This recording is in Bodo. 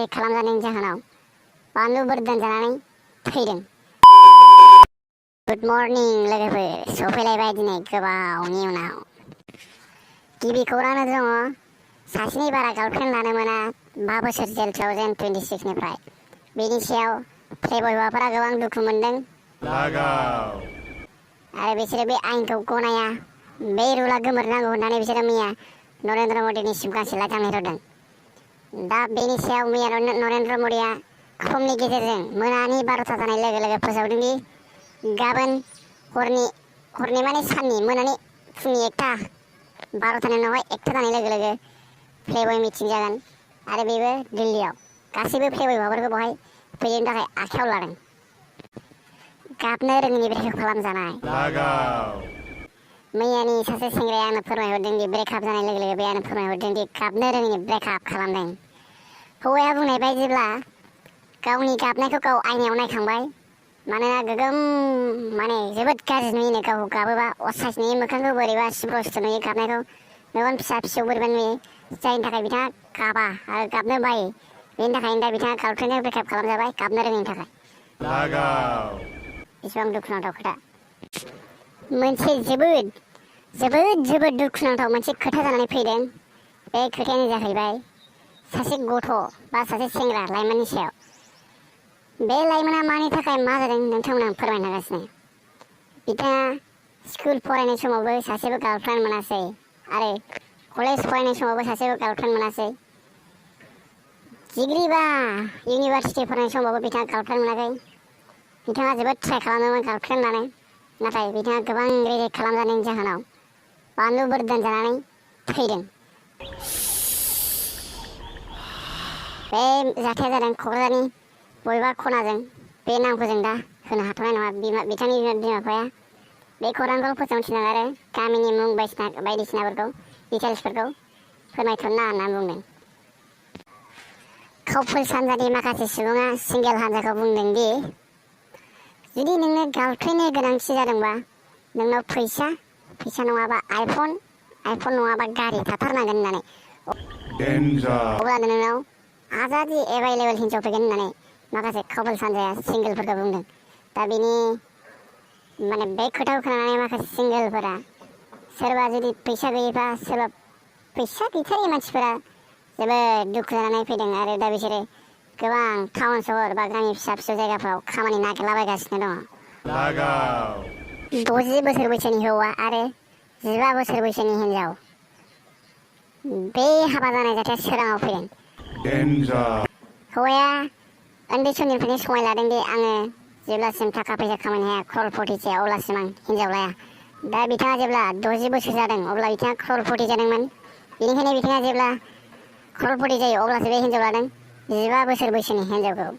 रेप खालामजानायनि जाहोनाव बानलु बोरदोन जानानै थैदों। गुड मर्निं लोगोफोर, सफैलायबाय दिनै गोबावनि उनाव। गिबि खौराङानो दङ, सासेनि बारा गार्लफ्रेन्ड लानो मोना 5 बोसोर जेल 2026 निफ्राय। बेनि सायाव प्लेबय हौवाफोरा गोबां दुखु मोनदों आरो बिसोरो बे आयेनखौ गनाया। बे रुला गोमोरनांगौ होननानै बिसोरो मैया नरेन्द्र मदिनिसिम गांसे लाइजाम लिरहरदों। दा बेनि सायाव मैया नरेन्द्र मदिया समनि गेजेरजों मोनानि 12ता जानाय लोगो लोगो फोसावदों दि गाबोन हरनि माने साननि मोनानि फुंनि 1ता 12तानि उनावहाय 1ता जानाय लोगो लोगो प्लेबय मिटिं जागोन आरो बेबो दिल्लीयाव। गासैबो प्लेबय हौवाफोरखौ बेवहाय फैनो थाखाय आखायाव लादों। गाबनो रोङिनि ब्रेकआप खालामजानाय। मैयानि सासे सेंग्राया आंनो फोरमायहरदों दि ब्रेकआप जानाय लोगो लोगो बे आंनो फोरमायहरदों दि गाबनो रोङिनि ब्रेकआप खालामदों। हौवाया बुंनाय बायदिब्ला गावनि गाबनायखौ गाव आयनायाव नायखांबाय। मानोना गोगोम माने जोबोद गाज्रि नुयोनो गावखौ गाबोबा, असाइस नुयो, मोखांखौ बोरैबा सिब्र'सिथ' नुयो, गाबनायखौ मेगन फिसा फिसौ बोरैबा नुयो। जायनि थाखाय बिथाङा गाबा आरो गाबनो बायो। बेनि थाखायनो दा बिथाङा गार्लफ्रेन्डजों ब्रेकआप खालामजाबाय गाबनो रोङिनि थाखाय। बेसेबां दुखुनांथाव खोथा। मोनसे जोबोद दुखुनांथाव मोनसे खोथा जानानै फैदों। बे खोथायानो जाहैबाय सासे गथ' बा सासे सेंग्रा लाइमोननि सायाव। बे लाइमोना मानि थाखाय मा जादों नोंथांमोन आं फोरमायनो होगासिनो। बिथाङा स्कुल फरायनाय समावबो सासेबो गार्लफ्रेन्ड मोनासै आरो कलेज फरायनाय समावबो सासेबो गार्लफ्रेन्ड मोनासै। डिग्री बा इउनिभार्सिटि फरायनाय समावबो बिथाङा गार्लफ्रेन्ड मोनाखै। बिथाङा जोबोद ट्राइ खालामदोंमोन गार्लफ्रेन्ड लानो, नाथाय बिथाङा गोबां रेप खालामजानायनि जाहोनाव बानलु बोरदोन जानानै थैदों। बे जाथाया जादों क'क्राझारनि बबेबा खनाजों। बे नामखौ जों दा होनो हाथ'नाय नङा। बिथांनि बिमा बिफाया बे खौरांखौ फोसावनो थिनदों आरो गामिनि मुं बायदिसिनाफोरखौ डिटेल्सफोरखौ फोरमायथ'नो नाङा होनना बुंदों। काउपल सानजानि माखासे सुबुङा सिंगेल हान्जाखौ बुंदों दि जुदि नोंनो गार्लफ्रेन्डनि गोनांथि जादोंबा नोंनाव फैसा नङाबा आइफन नङाबा गारि थाथारनांगोन होननानै। अब्लानो नोंनाव आजादि एभाइलेबल हिनजाव फैगोन होननानै माखासे काउपल सानजाया सिंगेलफोरखौ बुंदों। दा बेनि माने बे खोथाखौ खोनानानै माखासे सिंगेलफोरा सोरबा जुदि फैसा गैयैबा, सोरबा फैसा गैथारै मानसिफोरा जोबोद दुखु जानानै फैदों आरो दा बिसोरो गोबां टाउन सहर बा गामि फिसा फिसौ जायगाफ्राव खामानि नागिरलाबायगासिनो दङ। 60 बोसोर बैसोनि हौवा आरो 15 बोसोर बैसोनि हिनजाव। बे हाबा जानाय जाथाया सोराङाव फैदों। हौवाया उन्दै समनिफ्रायनो समाय लादों दि आङो जेब्लासिम थाखा फैसा खामायनो हाया, क्ररपति जाया, अब्लासिम आं हिनजाव लाया। दा बिथाङा जेब्ला 60 बोसोर जादों अब्ला बिथाङा क्ररपति जादोंमोन। बेनिखायनो बिथाङा जेब्ला क्ररपति जायो अब्लासो बे हिनजाव लादों 15 बोसोर बैसोनि हिनजावखौ।